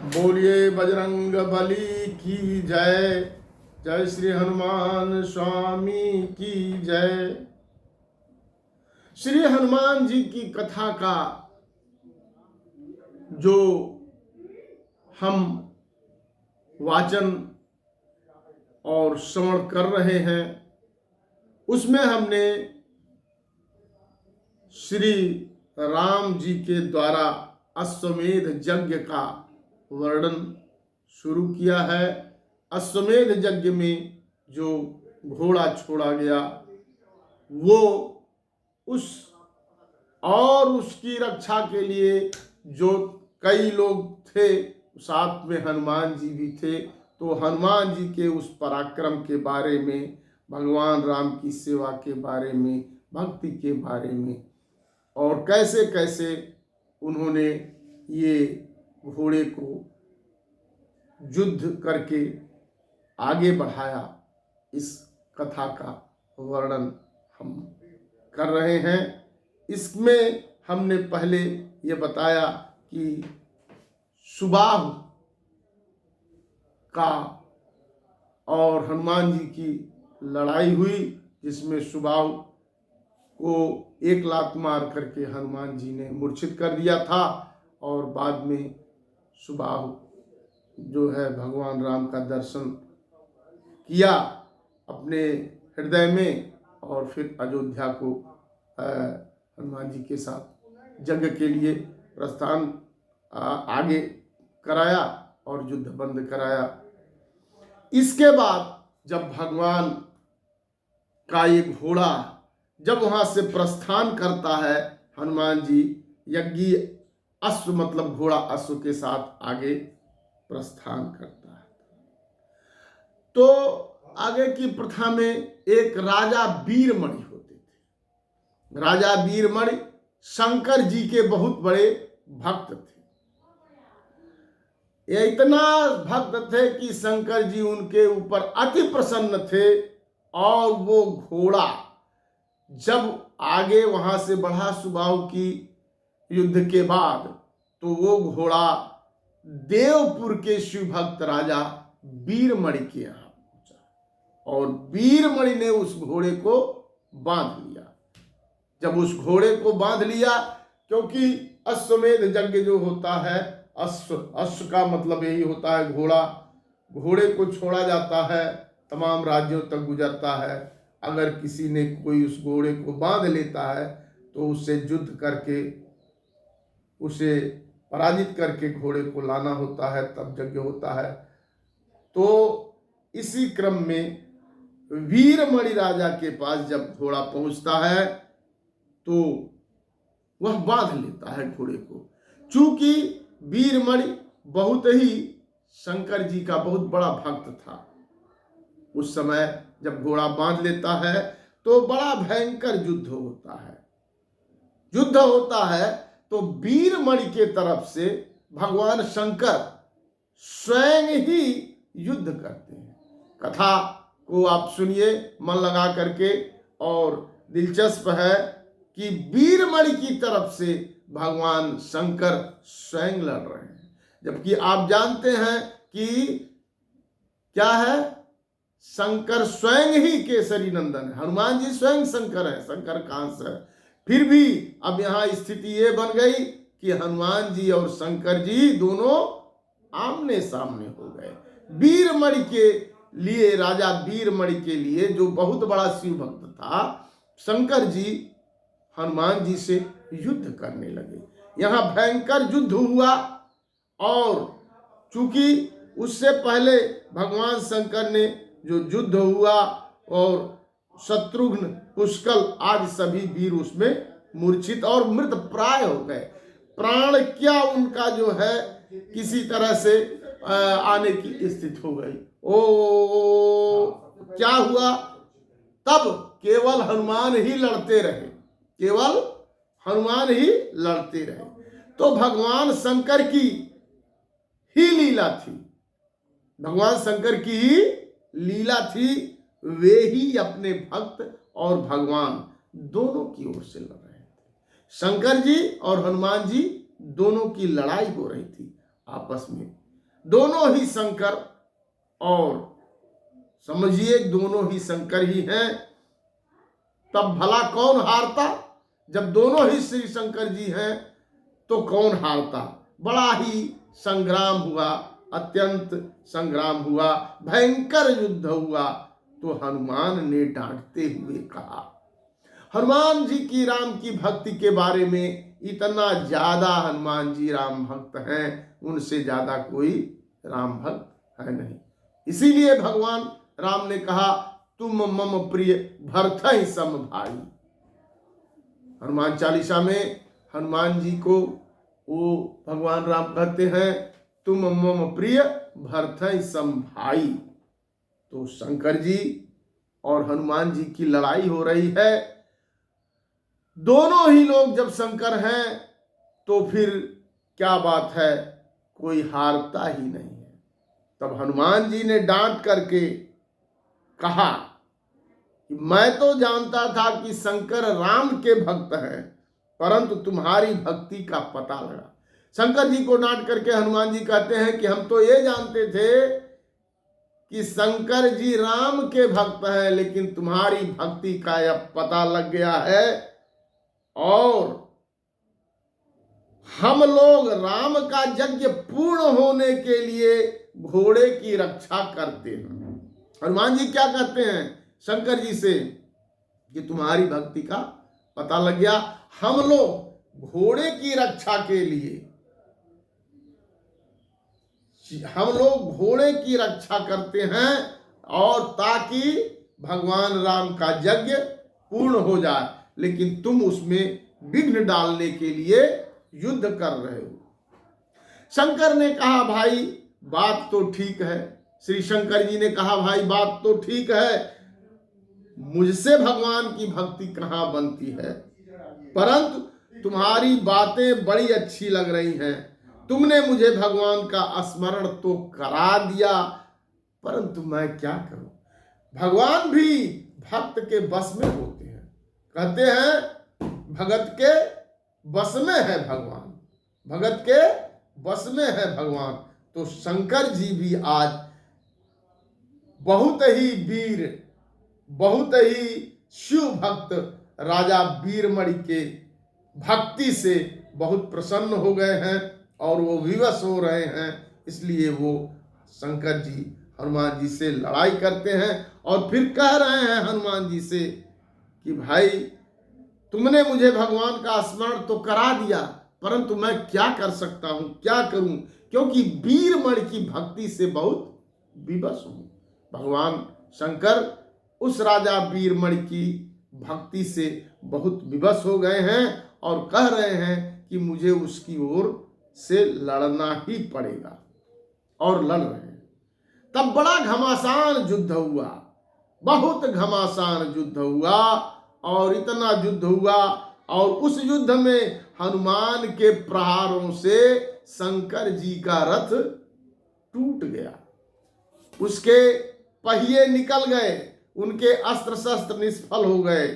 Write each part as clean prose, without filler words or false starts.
बोलिए बजरंग बली की जय। जय श्री हनुमान स्वामी की जय। श्री हनुमान जी की कथा का जो हम वाचन और श्रवण कर रहे हैं, उसमें हमने श्री राम जी के द्वारा अश्वमेध यज्ञ का वर्णन शुरू किया है। अश्वमेध यज्ञ में जो घोड़ा छोड़ा गया वो उस और उसकी रक्षा के लिए जो कई लोग थे, साथ में हनुमान जी भी थे, तो हनुमान जी के उस पराक्रम के बारे में, भगवान राम की सेवा के बारे में, भक्ति के बारे में, और कैसे कैसे उन्होंने ये घोड़े को युद्ध करके आगे बढ़ाया, इस कथा का वर्णन हम कर रहे हैं। इसमें हमने पहले ये बताया कि सुबाहु का और हनुमान जी की लड़ाई हुई, जिसमें सुबाहु को एक लात मार करके हनुमान जी ने मूर्छित कर दिया था, और बाद में सुबाहु जो है भगवान राम का दर्शन किया अपने हृदय में, और फिर अयोध्या को हनुमान जी के साथ यज्ञ के लिए प्रस्थान आगे कराया और युद्ध बंद कराया। इसके बाद जब भगवान का ये घोड़ा जब वहां से प्रस्थान करता है, हनुमान जी यज्ञीय अश्व मतलब घोड़ा अश्व के साथ आगे प्रस्थान करता है, तो आगे की प्रथा में एक राजा वीरमणि होते थे। राजा वीरमणि शंकर जी के बहुत बड़े भक्त थे। ये इतना भक्त थे कि शंकर जी उनके ऊपर अति प्रसन्न थे, और वो घोड़ा जब आगे वहां से बढ़ा सुबाहु की युद्ध के बाद, तो वो घोड़ा देवपुर के शिव भक्त राजा वीरमणि के यहाँ पहुंचा, और वीरमणि ने उस घोड़े को बांध लिया। जब उस घोड़े को बांध लिया, क्योंकि अश्वमेध यज्ञ जो होता है, अश्व का मतलब यही होता है घोड़ा। घोड़े को छोड़ा जाता है, तमाम राज्यों तक गुजरता है। अगर किसी ने कोई उस घोड़े को बांध लेता है तो उससे युद्ध करके उसे पराजित करके घोड़े को लाना होता है, तब यज्ञ होता है। तो इसी क्रम में वीरमणि राजा के पास जब घोड़ा पहुंचता है तो वह बांध लेता है घोड़े को। चूंकि वीरमणि बहुत ही शंकर जी का बहुत बड़ा भक्त था, उस समय जब घोड़ा बांध लेता है तो बड़ा भयंकर युद्ध होता है। युद्ध होता है तो वीरमणि के तरफ से भगवान शंकर स्वयं ही युद्ध करते हैं। कथा को आप सुनिए मन लगा करके, और दिलचस्प है कि वीरमणि की तरफ से भगवान शंकर स्वयं लड़ रहे हैं, जबकि आप जानते हैं कि क्या है, शंकर स्वयं ही केसरी नंदन है। हनुमान जी स्वयं शंकर है, शंकर कांस है। फिर भी अब यहाँ स्थिति ये बन गई कि हनुमान जी और शंकर जी दोनों आमने सामने हो गए। वीरमणि के लिए, राजा वीरमणि के लिए, जो बहुत बड़ा शिव भक्त था, शंकर जी हनुमान जी से युद्ध करने लगे। यहाँ भयंकर युद्ध हुआ, और चूंकि उससे पहले भगवान शंकर ने जो युद्ध हुआ, और शत्रुघ्न, पुष्कल आदि सभी वीर उसमें मूर्छित और मृत प्राय हो गए। प्राण क्या उनका जो है किसी तरह से आने की स्थिति हो गई। ओ क्या हुआ, तब केवल हनुमान ही लड़ते रहे, केवल हनुमान ही लड़ते रहे। तो भगवान शंकर की ही लीला थी, भगवान शंकर की ही लीला थी। वे ही अपने भक्त और भगवान दोनों की ओर से लड़ रहे थे। शंकर जी और हनुमान जी दोनों की लड़ाई हो रही थी आपस में। दोनों ही शंकर, और समझिए दोनों ही शंकर ही हैं, तब भला कौन हारता? जब दोनों ही श्री शंकर जी हैं तो कौन हारता? बड़ा ही संग्राम हुआ, अत्यंत संग्राम हुआ, भयंकर युद्ध हुआ। तो हनुमान ने डांटते हुए कहा, हनुमान जी की राम की भक्ति के बारे में इतना ज्यादा हनुमान जी राम भक्त हैं, उनसे ज्यादा कोई राम भक्त है नहीं। इसीलिए भगवान राम ने कहा, तुम मम प्रिय भरत ही सम भाई। हनुमान चालीसा में हनुमान जी को वो भगवान राम कहते हैं, तुम मम प्रिय भरत ही सम भाई। तो शंकर जी और हनुमान जी की लड़ाई हो रही है। दोनों ही लोग जब शंकर हैं तो फिर क्या बात है, कोई हारता ही नहीं है। तब हनुमान जी ने डांट करके कहा कि मैं तो जानता था कि शंकर राम के भक्त हैं, परंतु तुम्हारी भक्ति का पता लगा। शंकर जी को डांट करके हनुमान जी कहते हैं कि हम तो ये जानते थे कि शंकर जी राम के भक्त हैं, लेकिन तुम्हारी भक्ति का अब पता लग गया है, और हम लोग राम का यज्ञ पूर्ण होने के लिए घोड़े की रक्षा करते हैं। हनुमान जी क्या कहते हैं शंकर जी से कि तुम्हारी भक्ति का पता लग गया, हम लोग घोड़े की रक्षा के लिए, हम लोग घोड़े की रक्षा करते हैं, और ताकि भगवान राम का यज्ञ पूर्ण हो जाए, लेकिन तुम उसमें विघ्न डालने के लिए युद्ध कर रहे हो। शंकर ने कहा, भाई बात तो ठीक है। श्री शंकर जी ने कहा, भाई बात तो ठीक है, मुझसे भगवान की भक्ति कहां बनती है, परंतु तुम्हारी बातें बड़ी अच्छी लग रही हैं। तुमने मुझे भगवान का स्मरण तो करा दिया, परंतु मैं क्या करूं? भगवान भी भक्त के बस में होते हैं। कहते हैं भगत के बस में है भगवान, भगत के बस में है भगवान। तो शंकर जी भी आज बहुत ही वीर, बहुत ही शिव भक्त राजा वीरमणि के भक्ति से बहुत प्रसन्न हो गए हैं, और वो विवश हो रहे हैं। इसलिए वो शंकर जी हनुमान जी से लड़ाई करते हैं, और फिर कह रहे हैं हनुमान जी से कि भाई तुमने मुझे भगवान का स्मरण तो करा दिया, परंतु मैं क्या कर सकता हूं, क्या करूं, क्योंकि वीरमणि की भक्ति से बहुत विवश हूं। भगवान शंकर उस राजा वीरमणि की भक्ति से बहुत विवश हो गए हैं, और कह रहे हैं कि मुझे उसकी ओर से लड़ना ही पड़ेगा, और लड़ रहे हैं। तब बड़ा घमासान युद्ध हुआ, बहुत घमासान युद्ध हुआ, और इतना युद्ध हुआ, और उस युद्ध में हनुमान के प्रहारों से शंकर जी का रथ टूट गया, उसके पहिए निकल गए, उनके अस्त्र शस्त्र निष्फल हो गए,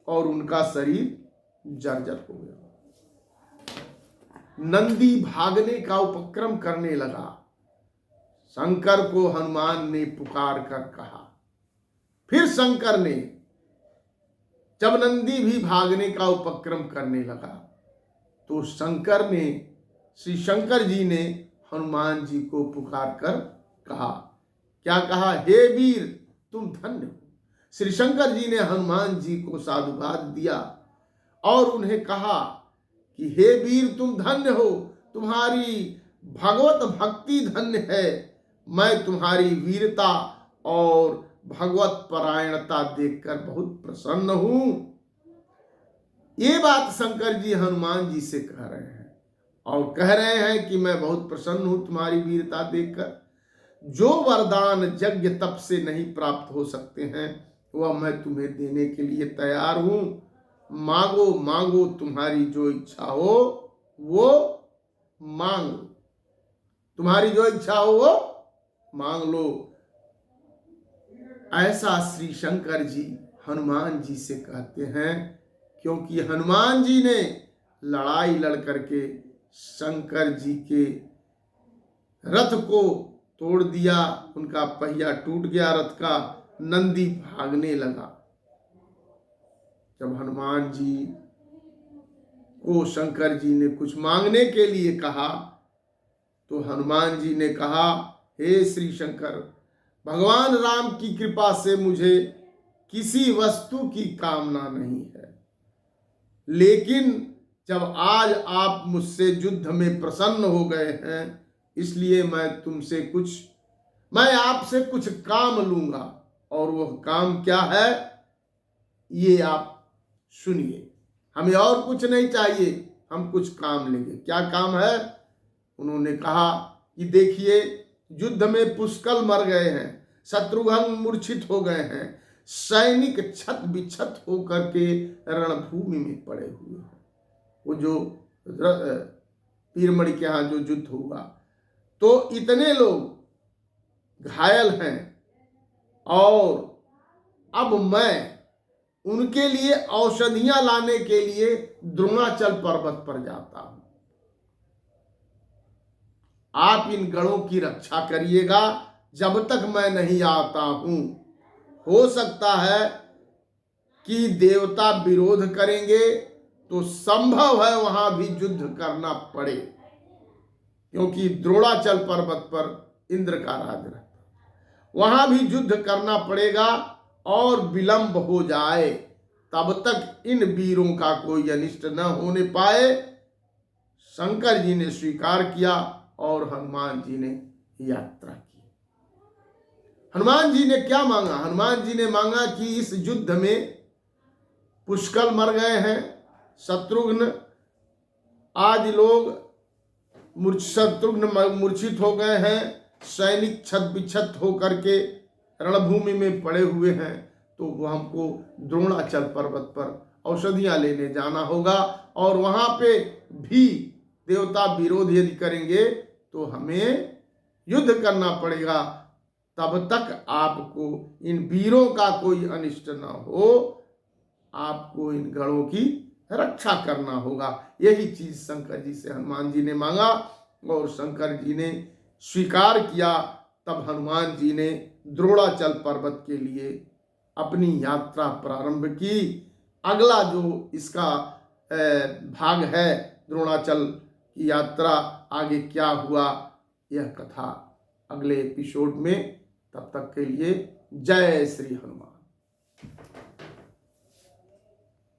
और उनका शरीर जर्जर हो गया। नंदी भागने का उपक्रम करने लगा। शंकर को हनुमान ने पुकार कर कहा। फिर शंकर ने, जब नंदी भी भागने का उपक्रम करने लगा, तो शंकर ने, श्री शंकर जी ने हनुमान जी को पुकार कर कहा। क्या कहा? हे वीर तुम धन्य हो। श्री शंकर जी ने हनुमान जी को साधुवाद दिया, और उन्हें कहा कि हे वीर तुम धन्य हो, तुम्हारी भगवत भक्ति धन्य है। मैं तुम्हारी वीरता और भगवत परायणता देखकर बहुत प्रसन्न हूं। ये बात शंकर जी हनुमान जी से कह रहे हैं, और कह रहे हैं कि मैं बहुत प्रसन्न हूं तुम्हारी वीरता देखकर। जो वरदान यज्ञ तप से नहीं प्राप्त हो सकते हैं, वह मैं तुम्हें देने के लिए तैयार हूं। मांगो मांगो, तुम्हारी जो इच्छा हो वो मांग, तुम्हारी जो इच्छा हो वो मांग लो। ऐसा श्री शंकर जी हनुमान जी से कहते हैं, क्योंकि हनुमान जी ने लड़ाई लड़ करके शंकर जी के रथ को तोड़ दिया, उनका पहिया टूट गया रथ का, नंदी भागने लगा। जब हनुमान जी को शंकर जी ने कुछ मांगने के लिए कहा तो हनुमान जी ने कहा, हे श्री शंकर, भगवान राम की कृपा से मुझे किसी वस्तु की कामना नहीं है, लेकिन जब आज आप मुझसे युद्ध में प्रसन्न हो गए हैं, इसलिए मैं आपसे कुछ काम लूंगा। और वह काम क्या है ये आप सुनिए। हमें और कुछ नहीं चाहिए, हम कुछ काम लेंगे। क्या काम है? उन्होंने कहा कि देखिए, युद्ध में पुष्कल मर गए हैं, शत्रुघ्न मूर्छित हो गए हैं, सैनिक छत बिछत होकर के रणभूमि में पड़े हुए हैं। वो जो पीरमणि के यहाँ जो युद्ध हुआ, तो इतने लोग घायल हैं, और अब मैं उनके लिए औषधियां लाने के लिए द्रोणाचल पर्वत पर जाता हूं। आप इन गणों की रक्षा करिएगा जब तक मैं नहीं आता हूं। हो सकता है कि देवता विरोध करेंगे तो संभव है वहां भी युद्ध करना पड़े, क्योंकि द्रोणाचल पर्वत पर इंद्र का राज रहता, वहां भी युद्ध करना पड़ेगा। और विलंब हो जाए तब तक इन वीरों का कोई अनिष्ट न होने पाए। शंकर जी ने स्वीकार किया और हनुमान जी ने यात्रा की। हनुमान जी ने क्या मांगा? हनुमान जी ने मांगा कि इस युद्ध में पुष्कल मर गए हैं शत्रुघ्न आदि लोग, शत्रुघ्न मूर्छित हो गए हैं, सैनिक छत बिछत होकर के रणभूमि में पड़े हुए हैं, तो वो हमको द्रोणाचल पर्वत पर औषधियां लेने जाना होगा। और वहां पे भी देवता विरोध यदि करेंगे तो हमें युद्ध करना पड़ेगा। तब तक आपको इन वीरों का कोई अनिष्ट न हो, आपको इन गणों की रक्षा करना होगा। यही चीज शंकर जी से हनुमान जी ने मांगा और शंकर जी ने स्वीकार किया। तब हनुमान जी ने द्रोणाचल पर्वत के लिए अपनी यात्रा प्रारंभ की। अगला जो इसका भाग है द्रोणाचल की यात्रा, आगे क्या हुआ यह कथा अगले एपिसोड में। तब तक के लिए जय श्री हनुमान।